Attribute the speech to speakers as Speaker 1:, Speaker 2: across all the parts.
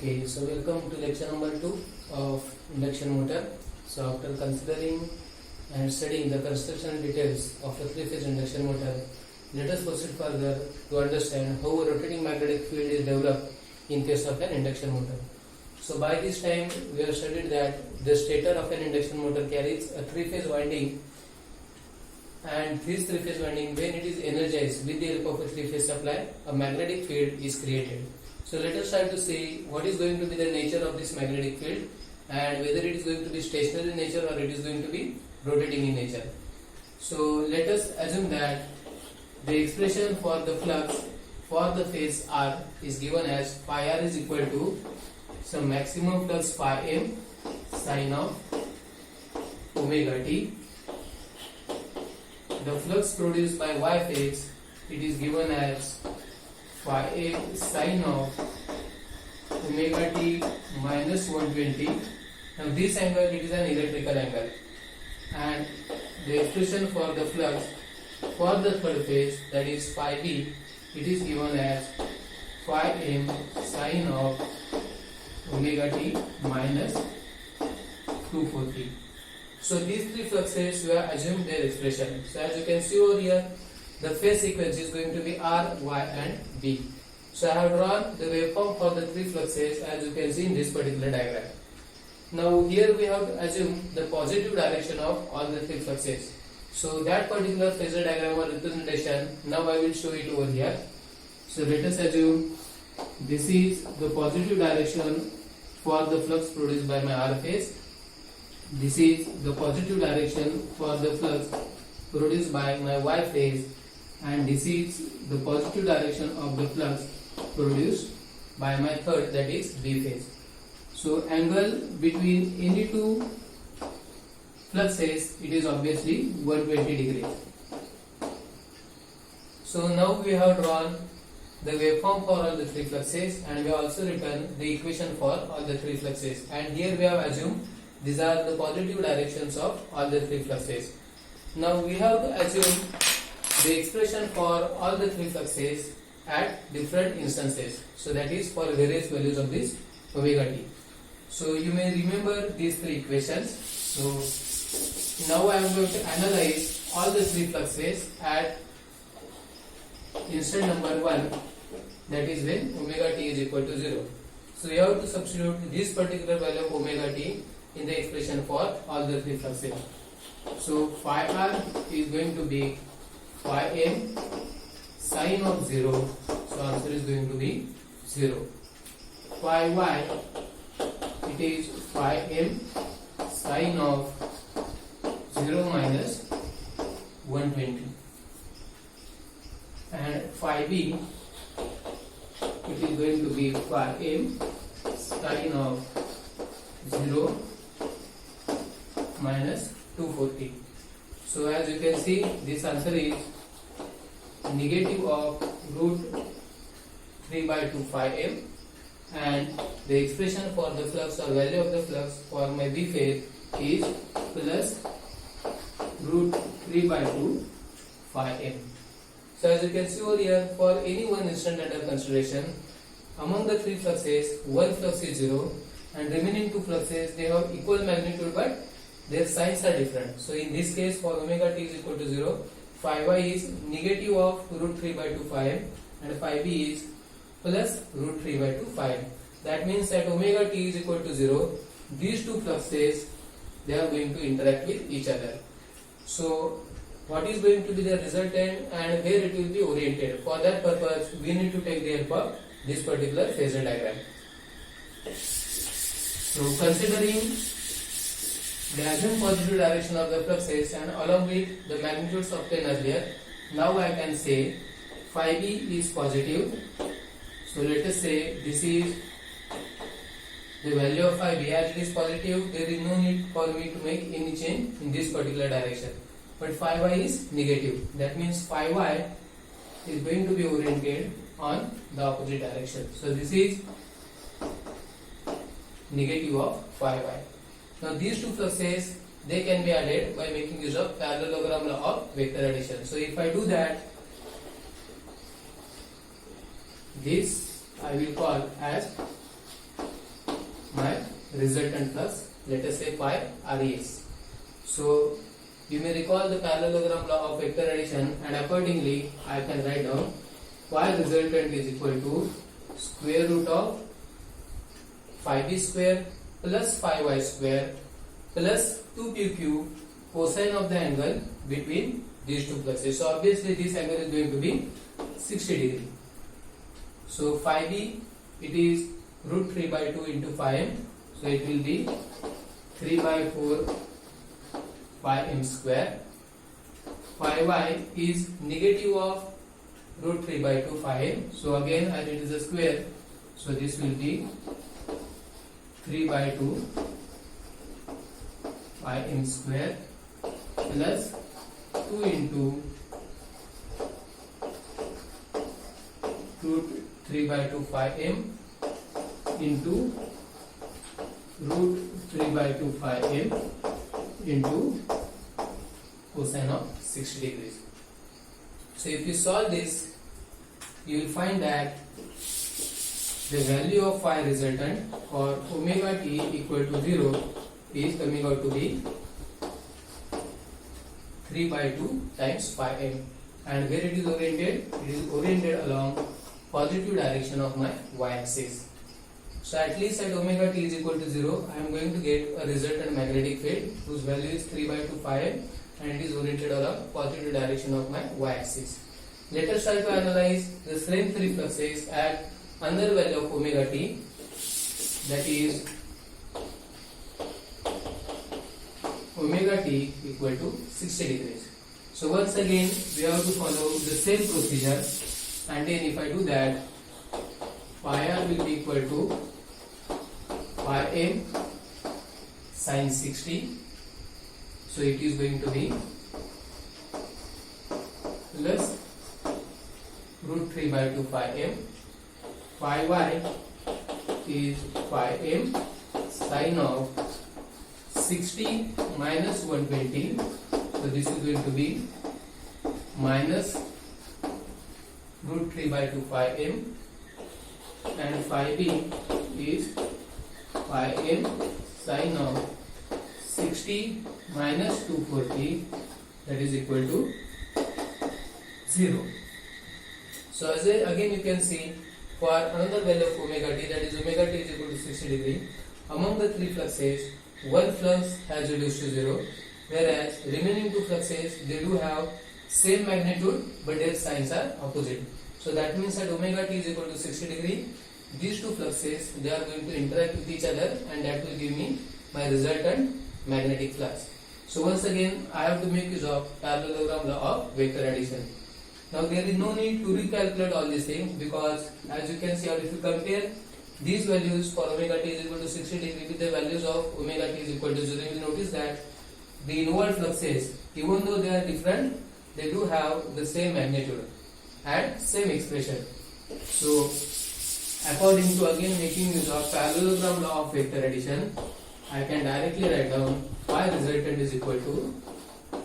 Speaker 1: Okay, so welcome to lecture number 2 of induction motor. So after considering and studying the construction details of a three-phase induction motor, let us proceed further to understand how a rotating magnetic field is developed in case of an induction motor. So by this time we have studied that the stator of an induction motor carries a three-phase winding, and this three-phase winding, when it is energized with the help of a three-phase supply, a magnetic field is created. So let us try to see what is going to be the nature of this magnetic field and whether it is going to be stationary in nature or it is going to be rotating in nature. So let us assume that the expression for the flux for the phase R is given as phi R is equal to some maximum flux phi m sine of omega t. The flux produced by Y phase, it is given as phi a sine of omega t minus 120. Now this angle, it is an electrical angle, and the expression for the flux for the third phase, that is phi b, it is given as phi m sine of omega t minus 240. So these three fluxes, we have assumed their expression. So as you can see over here, the phase sequence is going to be R, Y and B. So I have drawn the waveform for the three fluxes as you can see in this particular diagram. Now here we have assumed the positive direction of all the three fluxes. So that particular phasor diagram or representation, now I will show it over here. So let us assume this is the positive direction for the flux produced by my R phase. This is the positive direction for the flux produced by my Y phase, and this is the positive direction of the flux produced by my third, that is B phase. So angle between any two fluxes, it is obviously 120 degrees. So now we have drawn the waveform for all the three fluxes, and we have also written the equation for all the three fluxes, and here we have assumed these are the positive directions of all the three fluxes. Now we have to assume the expression for all the three fluxes at different instances. So that is for various values of this omega t. So you may remember these three equations. So now I am going to analyze all the three fluxes at instant number 1, that is when omega t is equal to 0. So you have to substitute this particular value of omega t in the expression for all the three fluxes. So phi r is going to be phi m sine of 0. So answer is going to be 0. Phi y, it is phi m sine of 0 minus 120. And phi b, it is going to be phi m sine of 0 minus 240. So as you can see, this answer is negative of root 3 by 2 phi m, and the expression for the flux or value of the flux for my B phase is plus root 3 by 2 phi m. So as you can see over here, for any one instant under consideration, among the three fluxes, one flux is 0 and remaining two fluxes, they have equal magnitude but their signs are different. So in this case, for omega t is equal to 0, phi y is negative of root 3 by 2 phi m and phi b is plus root 3 by 2 phi m. That means that omega t is equal to 0, these two fluxes, they are going to interact with each other. So what is going to be the resultant and where it will be oriented? For that purpose, we need to take the help of this particular phasor diagram. So considering the assumed positive direction of the fluxes and along with the magnitudes obtained earlier, now I can say phi b is positive. So let us say this is the value of phi b. As it is positive, there is no need for me to make any change in this particular direction. But phi y is negative. That means phi y is going to be oriented on the opposite direction. So this is negative of phi y. Now these two fluxes, they can be added by making use of parallelogram law of vector addition. So if I do that, This I will call as resultant flux, let us say phi RES. So you may recall the parallelogram law of vector addition, and accordingly I can write down phi resultant is equal to square root of phi b square plus phi y square plus 2pq cosine of the angle between these two fluxes. So obviously this angle is going to be 60 degree. So phi b, it is root 3 by 2 into phi m. So it will be 3 by 4 phi m square. Phi y is negative of root 3 by 2 phi m. So again as it is a square, so this will be 3 by 2 phi m square plus 2 into root 3 by 2 phi m into root 3 by 2 phi m into cosine of 60 degrees. So if you solve this, you will find that the value of phi resultant for omega t equal to 0 is coming out to be 3 by 2 times phi m. And where it is oriented? It is oriented along positive direction of my y-axis. So at least at omega t is equal to 0, I am going to get a resultant magnetic field whose value is 3 by 2 phi m, and it is oriented along positive direction of my y-axis. Let us try to analyze the same three fluxes at another value of omega t, that is omega t equal to 60 degrees. So once again we have to follow the same procedure, and then if I do that, phi r will be equal to phi m sin 60. So it is going to be plus root 3 by 2 phi m. Phi y is phi m sin of 60 minus 120. So this is going to be minus root 3 by 2 phi m, and phi b is phi m sin of 60 minus 240, that is equal to 0. So again you can see for another value of omega t, that is omega t is equal to 60 degree, among the three fluxes one flux has reduced to 0, whereas remaining two fluxes, they do have same magnitude but their signs are opposite. So that means that omega t is equal to 60 degree, these two fluxes, they are going to interact with each other, and that will give me my resultant magnetic flux. So once again I have to make use of parallelogram law of vector addition. Now there is no need to recalculate all these things, because as you can see, or if you compare these values for omega t is equal to 60 degree with the values of omega t is equal to 0, you will notice that the involved fluxes, even though they are different, they do have the same magnitude and same expression. So according to again making use of parallelogram law of vector addition, I can directly write down phi resultant is equal to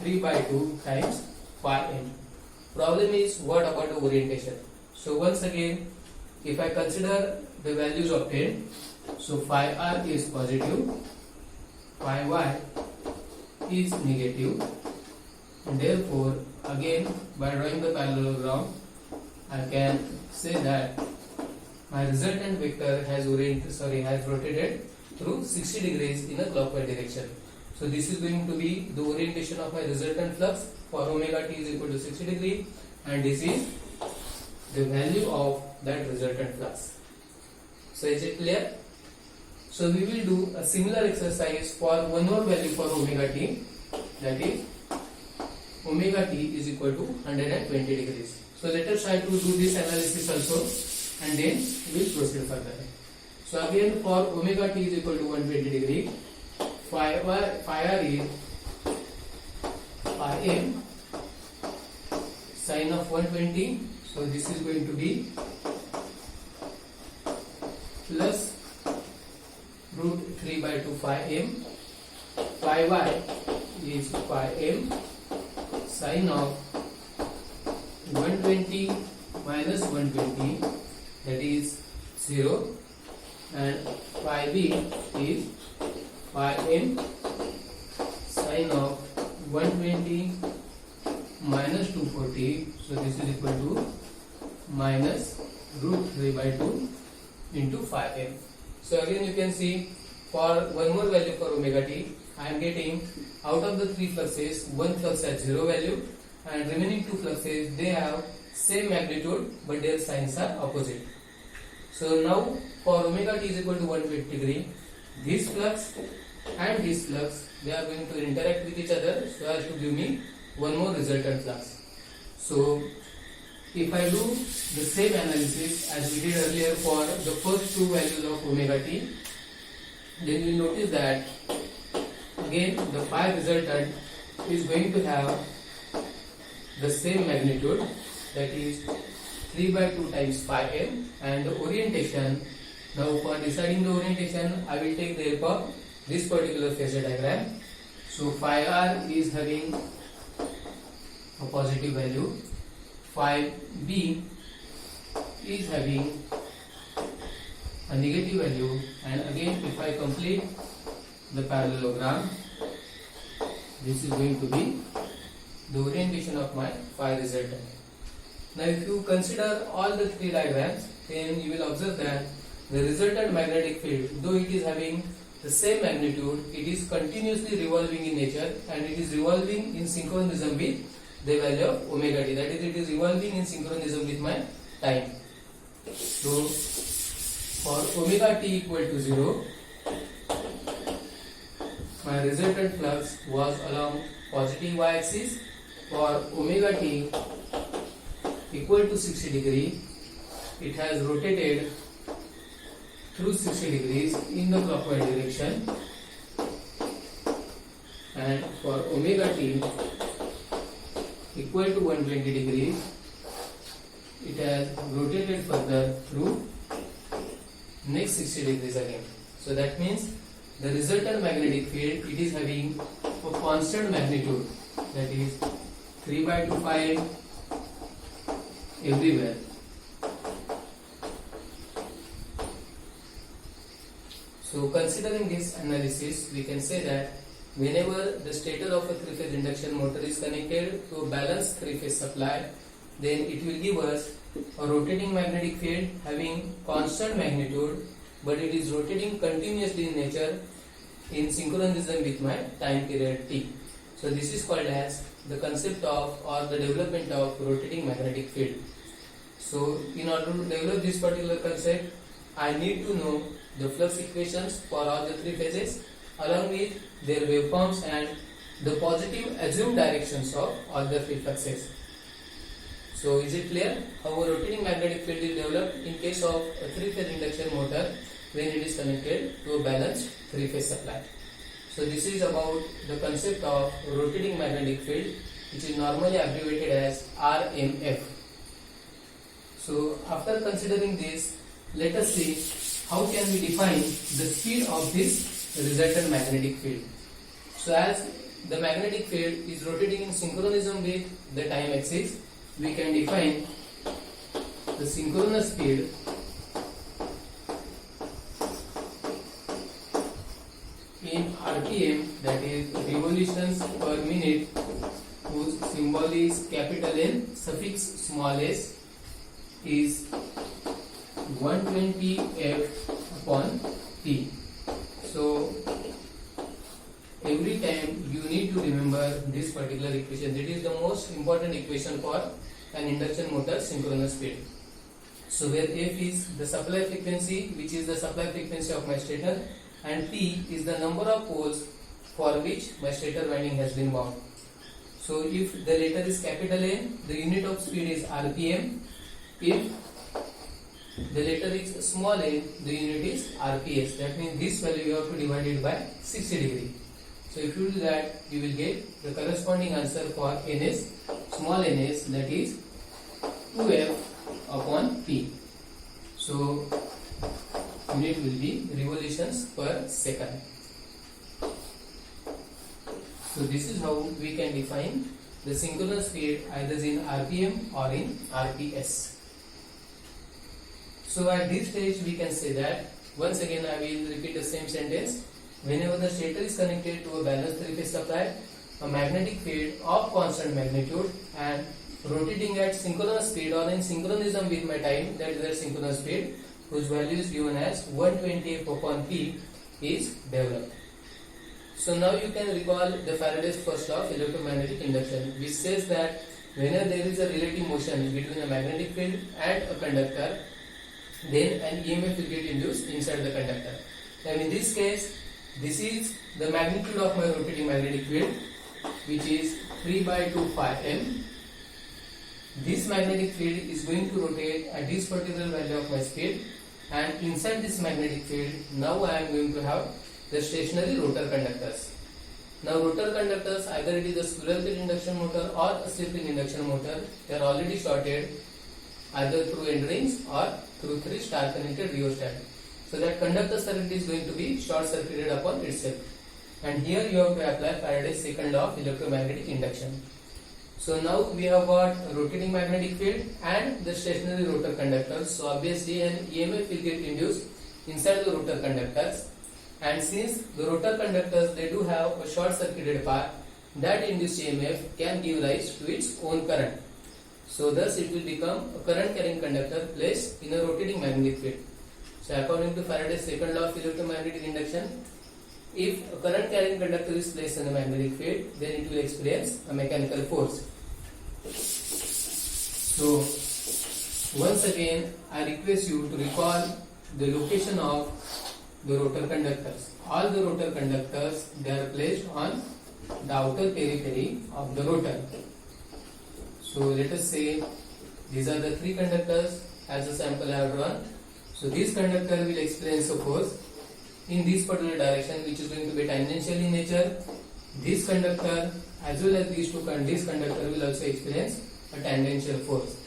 Speaker 1: 3 by 2 times phi m. Problem is, what about the orientation? So once again, if I consider the values obtained, so phi r is positive, phi y is negative, and therefore again by drawing the parallelogram, I can say that my resultant vector has rotated through 60 degrees in a clockwise direction. So this is going to be the orientation of my resultant flux for omega t is equal to 60 degree, and this is the value of that resultant flux. So is it clear? So we will do a similar exercise for one more value for omega t, that is omega t is equal to 120 degrees. So let us try to do this analysis also, and then we will proceed further. So again for omega t is equal to 120 degree, phi r is phi m sin of 120. So this is going to be plus root 3 by 2 phi m. Phi y is phi m sin of 120 minus 120, that is 0, and phi b is phi m sine of 120 minus 240. So this is equal to minus root 3 by 2 into phi m. So again you can see for one more value for omega t, I am getting out of the three fluxes, one flux has zero value and remaining two fluxes, they have same magnitude but their signs are opposite. So now for omega t is equal to 120 degree, this flux and this flux, they are going to interact with each other so as to give me one more resultant flux. So if I do the same analysis as we did earlier for the first two values of omega t, then you will notice that again the phi resultant is going to have the same magnitude, that is 3 by 2 times phi m, and the orientation, now for deciding the orientation I will take the help of this particular phasor diagram. So phi r is having a positive value, phi b is having a negative value, and again if I complete the parallelogram, this is going to be the orientation of my phi resultant. Now if you consider all the three diagrams, then you will observe that the resultant magnetic field, though it is having the same magnitude, it is continuously revolving in nature and it is revolving in synchronism with the value of omega t, that is it is revolving in synchronism with my time. So for omega t equal to 0, my resultant flux was along positive y-axis. For omega t equal to 60 degree, it has rotated through 60 degrees in the clockwise direction, and for omega t equal to 120 degrees, it has rotated further through next 60 degrees again. So that means the resultant magnetic field, it is having a constant magnitude, that is 3 by 2 phi everywhere. So considering this analysis, we can say that whenever the stator of a three-phase induction motor is connected to a balanced three-phase supply, then it will give us a rotating magnetic field having constant magnitude, but it is rotating continuously in nature in synchronism with my time period t. So this is called as the concept of or the development of rotating magnetic field. So in order to develop this particular concept, I need to know the flux equations for all the three phases along with their waveforms and the positive assumed directions of all the three fluxes. So is it clear how a rotating magnetic field is developed in case of a three-phase induction motor when it is connected to a balanced three-phase supply? So this is about the concept of rotating magnetic field, which is normally abbreviated as RMF. So after considering this, let us see how can we define the speed of this resultant magnetic field. So as the magnetic field is rotating in synchronism with the time axis, we can define the synchronous speed in RPM, that is revolutions per minute, whose symbol is capital N suffix small s, is 120 f upon t. So every time you need to remember this particular equation. It is the most important equation for an induction motor synchronous speed. So where f is the supply frequency, which is the supply frequency of my stator, and t is the number of poles for which my stator winding has been bound. So if the letter is capital N, the unit of speed is RPM. If the letter is small n, the unit is RPS. That means this value you have to divide it by 60 degree. So if you do that, you will get the corresponding answer for ns, small ns, that is 2f upon p. So unit will be revolutions per second. So this is how we can define the synchronous speed either in RPM or in RPS. So at this stage we can say that Once again I will repeat the same sentence. Whenever the stator is connected to a balanced three-phase supply, a magnetic field of constant magnitude and rotating at synchronous speed or in synchronism with my time, that is at synchronous speed, whose value is given as 120 F upon P, is developed. So now you can recall the Faraday's first law of electromagnetic induction, which says that whenever there is a relative motion between a magnetic field and a conductor, then an EMF will get induced inside the conductor. Now in this case, this is the magnitude of my rotating magnetic field, which is 3 by 2 phi m. This magnetic field is going to rotate at this particular value of my speed, and inside this magnetic field, now I am going to have the stationary rotor conductors. Now rotor conductors, either it is a squirrel cage induction motor or a slip-ring induction motor, they are already shorted either through end rings or through 3 star connected rheostat. So that conductor circuit is going to be short circuited upon itself. And here you have to apply Faraday's second law of electromagnetic induction. So now we have got a rotating magnetic field and the stationary rotor conductors. So obviously an EMF will get induced inside the rotor conductors. And since the rotor conductors, they do have a short circuited path, that induced EMF can give rise to its own current. So thus it will become a current carrying conductor placed in a rotating magnetic field. So according to Faraday's second law of electromagnetic induction, if a current carrying conductor is placed in a magnetic field, then it will experience a mechanical force. So once again I request you to recall the location of the rotor conductors. All the rotor conductors, they are placed on the outer periphery of the rotor. So let us say these are the 3 conductors as a sample I have drawn. So this conductor will experience a force in this particular direction, which is going to be tangential in nature. This conductor as well as this conductor will also experience a tangential force.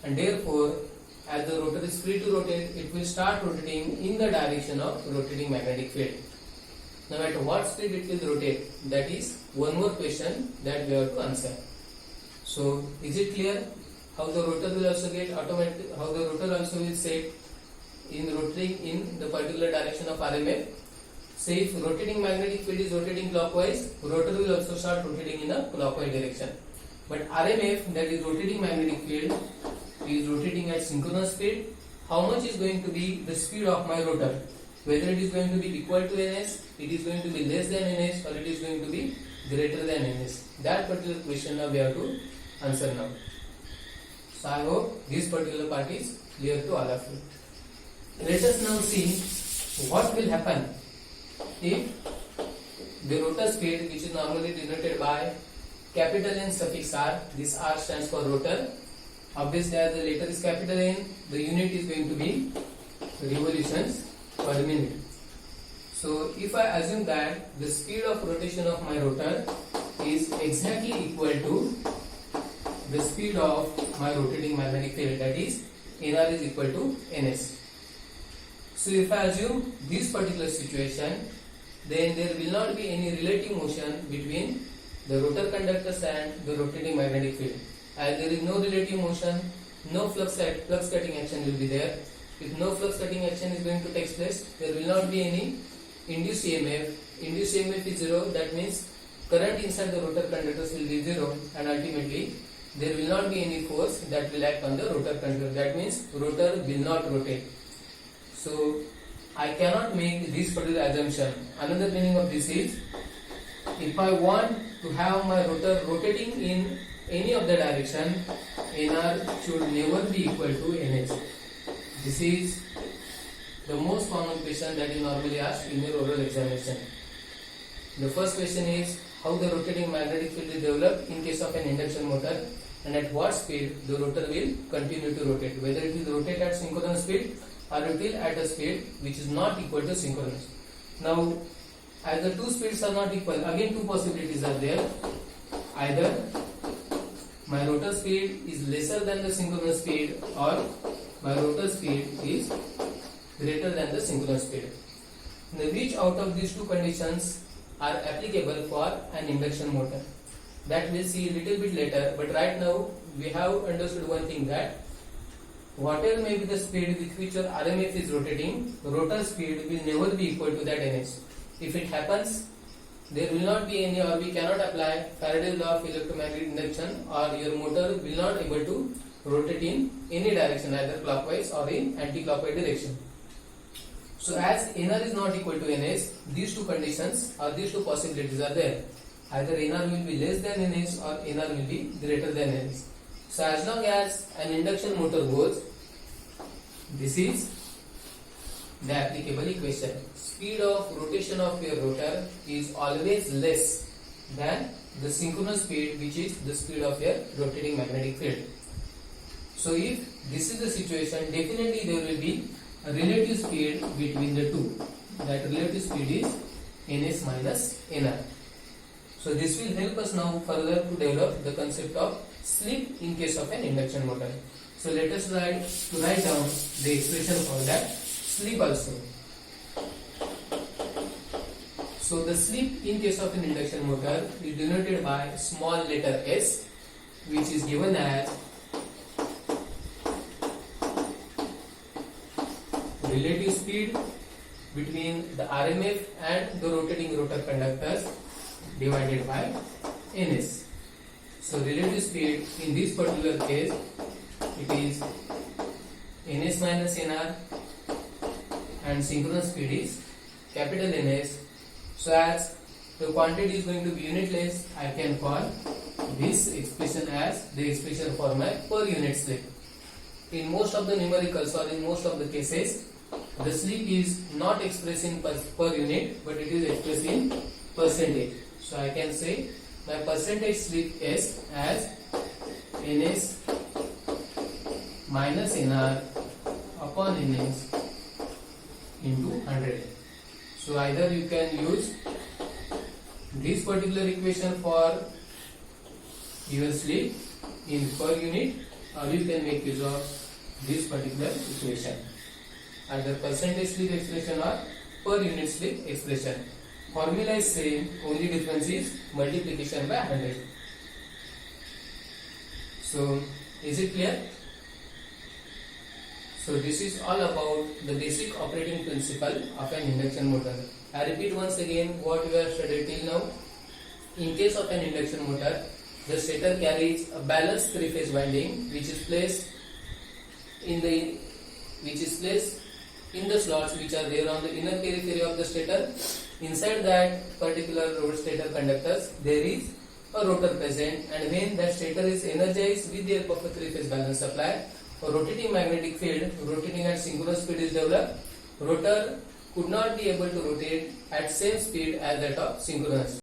Speaker 1: And therefore, as the rotor is free to rotate, it will start rotating in the direction of rotating magnetic field. Now at what speed it will rotate? That is one more question that we have to answer. So is it clear how the rotor will also get how the rotor also will set in rotating in the particular direction of RMF? Say if rotating magnetic field is rotating clockwise, rotor will also start rotating in a clockwise direction. But RMF, that is rotating magnetic field, is rotating at synchronous speed. How much is going to be the speed of my rotor? Whether it is going to be equal to ns, it is going to be less than ns, or it is going to be greater than ns. That particular question now we have to answer now. So I hope this particular part is clear to all of you. Let us now see what will happen if the rotor speed, which is normally denoted by capital N suffix r, this r stands for rotor. Obviously as the letter is capital N, the unit is going to be revolutions per minute. So if I assume that the speed of rotation of my rotor is exactly equal to the speed of my rotating magnetic field, that is nr is equal to ns. So if I assume this particular situation, then there will not be any relative motion between the rotor conductors and the rotating magnetic field. As there is no relative motion, no flux cutting action will be there. If no flux cutting action is going to take place, there will not be any induced EMF. Induced EMF is 0, that means current inside the rotor conductors will be 0, and ultimately there will not be any force that will act on the rotor conductor. That means rotor will not rotate. So I cannot make this particular assumption. Another meaning of this is, if I want to have my rotor rotating in any of the direction, nr should never be equal to ns. This is the most common question that is normally asked in your oral examination. The first question is how the rotating magnetic field is developed in case of an induction motor, and at what speed the rotor will continue to rotate, whether it will rotate at synchronous speed or it will at a speed which is not equal to synchronous. Now as the two speeds are not equal, again two possibilities are there. Either my rotor speed is lesser than the synchronous speed, or my rotor speed is greater than the synchronous speed. Now which out of these two conditions are applicable for an induction motor? That we'll see a little bit later, but right now we have understood one thing, that whatever may be the speed with which your RMF is rotating, rotor speed will never be equal to that ns. If it happens, there will not be any, or we cannot apply Faraday's law of electromagnetic induction, or your motor will not able to rotate in any direction, either clockwise or in anti-clockwise direction. So as NR is not equal to NS, these two conditions or these two possibilities are there. Either NR will be less than NS or NR will be greater than NS. So as long as an induction motor goes, this is the applicable equation. Speed of rotation of your rotor is always less than the synchronous speed, which is the speed of your rotating magnetic field. So if this is the situation, definitely there will be a relative speed between the two. That relative speed is Ns minus Nr. So this will help us now further to develop the concept of slip in case of an induction motor. So let us write down the expression for that slip also. So the slip in case of an induction motor is denoted by small letter s, which is given as relative speed between the RMF and the rotating rotor conductors divided by Ns. So relative speed in this particular case, it is Ns minus Nr, and synchronous speed is capital Ns. So as the quantity is going to be unitless, I can call this expression as the expression for my per unit slip. In most of the numericals or in most of the cases, the slip is not expressed in per unit, but it is expressed in percentage. So I can say my percentage slip S as Ns minus Nr upon Ns into 100. So either you can use this particular equation for your slip in per unit, or you can make use of this particular equation, either percentage slip expression or per unit slip expression. Formula is same, only difference is multiplication by 100. So is it clear? So this is all about the basic operating principle of an induction motor. I repeat once again what we have studied till now. In case of an induction motor, the stator carries a balanced three-phase winding which is placed in the slots which are there on the inner periphery of the stator. Inside that particular road stator conductors, there is a rotor present, and when that stator is energized with the help of a three-phase balance supply, a rotating magnetic field rotating at synchronous speed is developed. Rotor could not be able to rotate at same speed as that of synchronous.